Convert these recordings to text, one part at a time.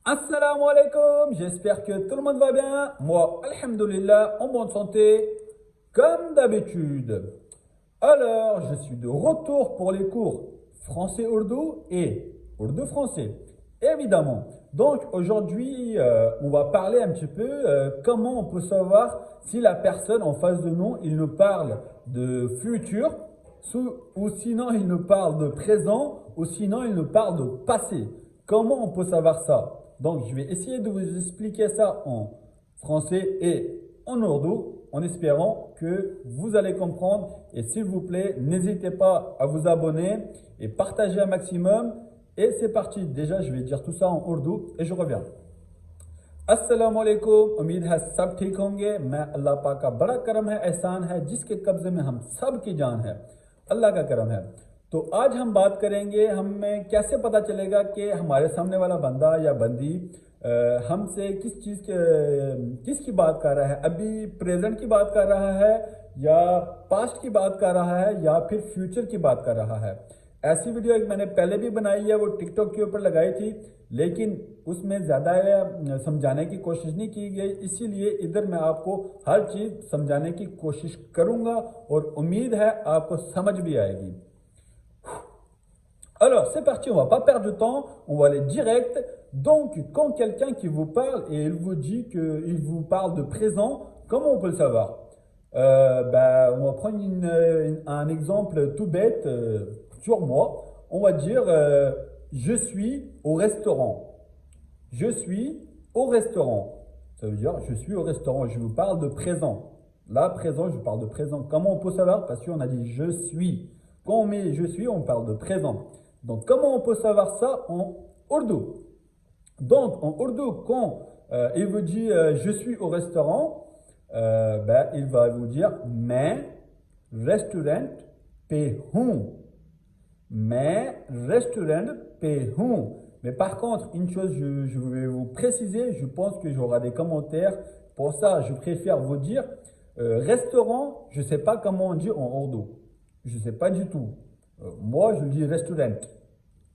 Assalamu alaikum, j'espère que tout le monde va bien. Moi, alhamdulillah, en bonne santé, comme d'habitude. Alors, je suis de retour pour les cours français-ourdou et ourdou-français, évidemment. Donc, aujourd'hui, on va parler un petit peu comment on peut savoir si la personne en face de nous, il nous parle de futur, ou sinon il nous parle de présent, ou sinon il nous parle de passé. Comment on peut savoir ça? Donc, je vais essayer de vous expliquer ça en français et en ourdou, en espérant que vous allez comprendre. Et s'il vous plaît, n'hésitez pas à vous abonner et partager un maximum. Et c'est parti. Déjà, je vais dire tout ça en ourdou et je reviens. अस्सलाम वालेकुम। उम्मीद है सब ठीक होंगे। मैं अल्लाह पाक का बड़ा करम है, एहसान है, जिसके कब्जे में हम सब की जान है। अल्लाह का करम है। तो आज हम बात करेंगे, हमें कैसे पता चलेगा कि हमारे सामने वाला बंदा या बंदी हमसे किसकी बात कर रहा है, अभी प्रेजेंट की बात कर रहा है या पास्ट की बात कर रहा है या फिर फ्यूचर की बात कर रहा है। ऐसी वीडियो एक मैंने पहले भी बनाई है, वो टिकटॉक के ऊपर लगाई थी, लेकिन उसमें ज़्यादा समझाने की कोशिश नहीं की गई, इसीलिए इधर मैं आपको हर चीज़ समझाने की कोशिश करूँगा और उम्मीद है आपको समझ भी आएगी। Alors, c'est parti, on va pas perdre de temps, on va aller direct. Donc, quand quelqu'un qui vous parle et il vous dit qu'il vous parle de présent, comment on peut le savoir? On va prendre un exemple tout bête sur moi. On va dire je suis au restaurant. Je suis au restaurant. Ça veut dire je suis au restaurant. Je vous parle de présent. Là, présent, je parle de présent. Comment on peut savoir? Parce qu'on a dit je suis. Quand on met je suis, on parle de présent. Donc, comment on peut savoir ça en ourdou? Donc, en ourdou, quand il vous dit je suis au restaurant, il va vous dire mais restaurant पे हूँ. Mais restaurant पे हूँ. Mais par contre, une chose, je vais vous préciser, je pense que j'aurai des commentaires. Pour ça, je préfère vous dire restaurant, je ne sais pas comment on dit en ourdou. Je ne sais pas du tout. Moi, je dis restaurant.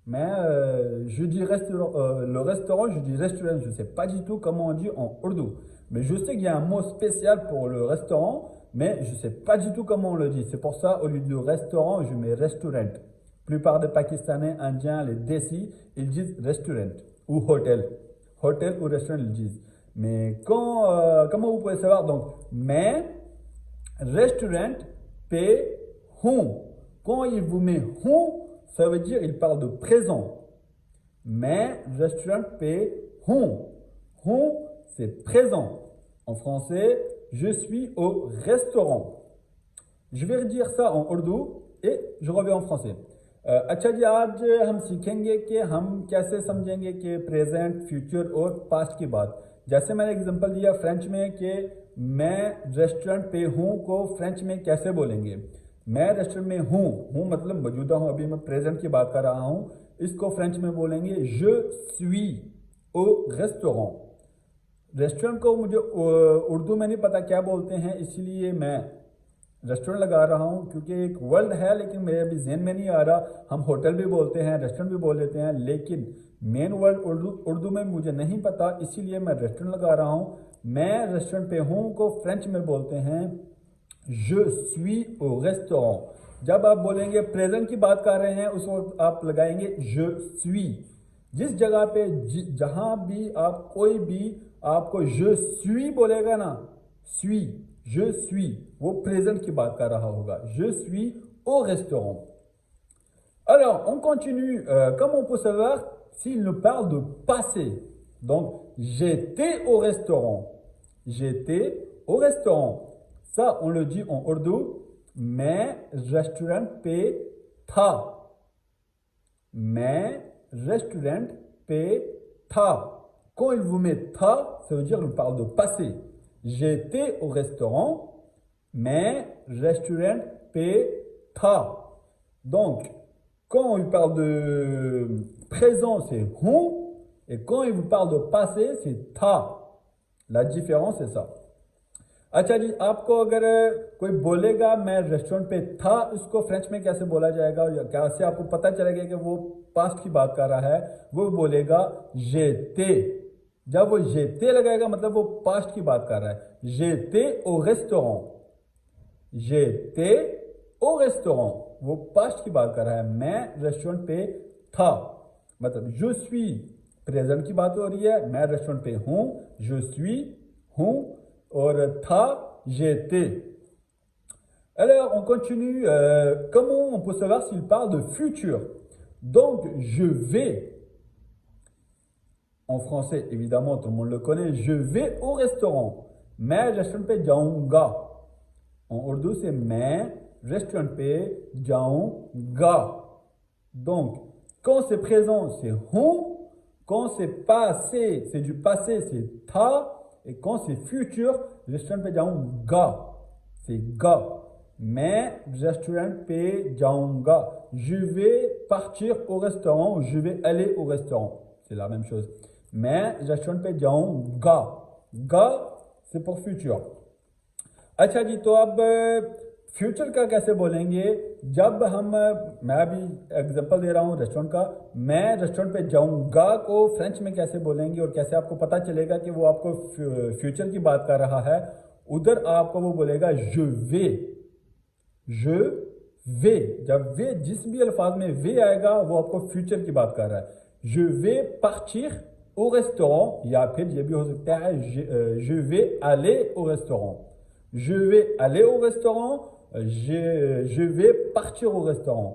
Mais je dis le restaurant, je dis restaurant. Je ne sais pas du tout comment on dit en ourdou. Mais je sais qu'il y a un mot spécial pour le restaurant, mais je ne sais pas du tout comment on le dit. C'est pour ça, au lieu de restaurant, je mets restaurant. La plupart des Pakistanais, Indiens, les Desi, ils disent restaurant ou hôtel. Hôtel ou restaurant, ils disent. Mais comment vous pouvez savoir? Donc, mais restaurant पे हूँ. Quand il vous met hूँ, ça veut dire il parle de présent. Mais restaurant पे हूँ. हूँ, c'est présent. En français, je suis au restaurant. Je vais redire ça en ourdou et je reviens en français. अच्छा जी, आज हम सीखेंगे कि हम कैसे समझेंगे कि प्रेजेंट, फ्यूचर और पास्ट की बात। जैसे मैंने एग्जांपल दिया फ्रेंच में कि मैं रेस्टोरेंट पे हूँ को फ्रेंच में कैसे बोलेंगे? मैं रेस्टोरेंट में हूँ मतलब मौजूदा हूँ, अभी मैं प्रेजेंट की बात कर रहा हूँ, इसको फ्रेंच में बोलेंगे je suis au restaurant। Restaurant को मुझे उर्दू में नहीं पता क्या बोलते हैं, इसीलिए मैं रेस्टोरेंट लगा रहा हूँ क्योंकि एक वर्ड है, लेकिन मेरे अभी जहन में नहीं आ रहा। हम होटल भी बोलते हैं, रेस्टोरेंट भी बोल लेते हैं, लेकिन मेन वर्ड उर्दू में मुझे नहीं पता, इसीलिए मैं रेस्टोरेंट लगा रहा हूँ। मैं रेस्टोरेंट पे हूँ को फ्रेंच में बोलते हैं je suis au restaurant। जब आप बोलेंगे प्रेजेंट की बात कर रहे हैं, उस वक्त आप लगाएंगे je suis। जिस जगह पे जहाँ भी आप कोई भी आपको je suis बोलेगा ना, suis, je suis, वो प्रेजेंट की बात कर रहा होगा। Je suis au restaurant। Alors, on continue. Comment on peut savoir s'il nous parle de passé? Donc, j'étais au restaurant. J'étais au restaurant. Ça, on le dit en ourdou. मैं रेस्टोरेंट पे था. मैं रेस्टोरेंट पे था. Quand il vous met था, ça veut dire qu'il parle de passé. J'étais au restaurant, mais restaurant पे था. Donc, quand il parle de présent, c'est hum, et quand il vous parle de passé, c'est ta. La différence, c'est ça. अच्छा जी, आपको अगर कोई बोलेगा मैं रेस्टोरेंट पे था, इसको फ्रेंच में कैसे बोला जाएगा या कैसे आपको पता चलेगा कि वो पास्ट की बात कर रहा है? वो बोलेगा जेते। जब वो जेते लगाएगा मतलब वो पास्ट की बात कर रहा है। जेते au restaurant, जेते au restaurant, वो पास्ट की बात कर रहा है। मैं रेस्टोरेंट पे था, मतलब je suis प्रेजेंट की बात हो रही है। मैं रेस्टोरेंट पे हूँ, je suis हूँ, और था j'étais. Alors, on continue. Comment on peut savoir s'il parle de futur? Donc, je vais, en français, évidemment, tout le monde le connaît, je vais au restaurant. मैं रेस्टोरेंट पे जाऊंगा. En urdu, c'est मैं रेस्टोरेंट पे जाऊंगा. Donc, quand c'est présent, c'est hum. Quand c'est passé, c'est du passé, c'est ta. Et quand c'est futur, restaurant पे जाऊंगा, c'est ga. मैं restaurant पे जाऊंगा. Je vais partir au restaurant, je vais aller au restaurant. C'est la même chose. मैं restaurant पे जाऊंगा. Ga, c'est pour futur. अच्छा जी, तो अब फ्यूचर का कैसे बोलेंगे? जब हम, मैं अभी एग्जांपल दे रहा हूँ रेस्टोरेंट का, मैं रेस्टोरेंट पे जाऊंगा को फ्रेंच में कैसे बोलेंगे और कैसे आपको पता चलेगा कि वो आपको फ्यूचर की बात कर रहा है? उधर आपको वो बोलेगा je vais, je vais. जब वे जिस भी अल्फाज में वे आएगा वो आपको फ्यूचर की बात कर रहा है. je vais partir au restaurant, या फिर ये भी हो सकता है je vais aller au restaurant. Je vais aller au restaurant, je vais partir au restaurant.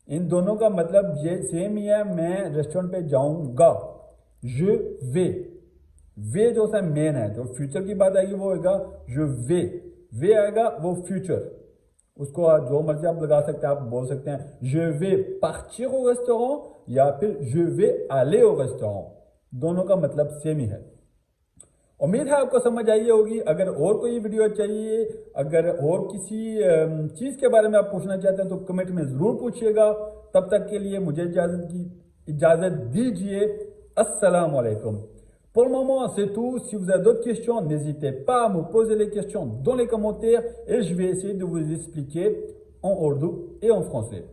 इन दोनों का मतलब ये सेम ही है. मैं रेस्टोरेंट पे जाऊंगा, je vais. वे जो सा मेन है, जो फ्यूचर की बात आएगी वो होगा je vais. वे आएगा वो फ्यूचर. उसको जो मर्जी आप लगा सकते हैं. आप बोल सकते हैं je vais partir au restaurant या फिर je vais aller au restaurant. दोनों का मतलब सेम ही है. उम्मीद है आपको समझ आई होगी. अगर और कोई वीडियो चाहिए, अगर और किसी चीज़ के बारे में आप पूछना चाहते हैं तो कमेंट में ज़रूर पूछिएगा. तब तक के लिए मुझे इजाज़त दीजिए. Assalamu alaikum. Pour le moment, c'est tout. Si vous avez d'autres questions, n'hésitez pas à me poser les questions dans les commentaires et je vais essayer de vous expliquer en ourdou et en français.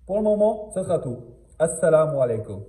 Pour le moment, ce sera tout. Assalamu alaikum.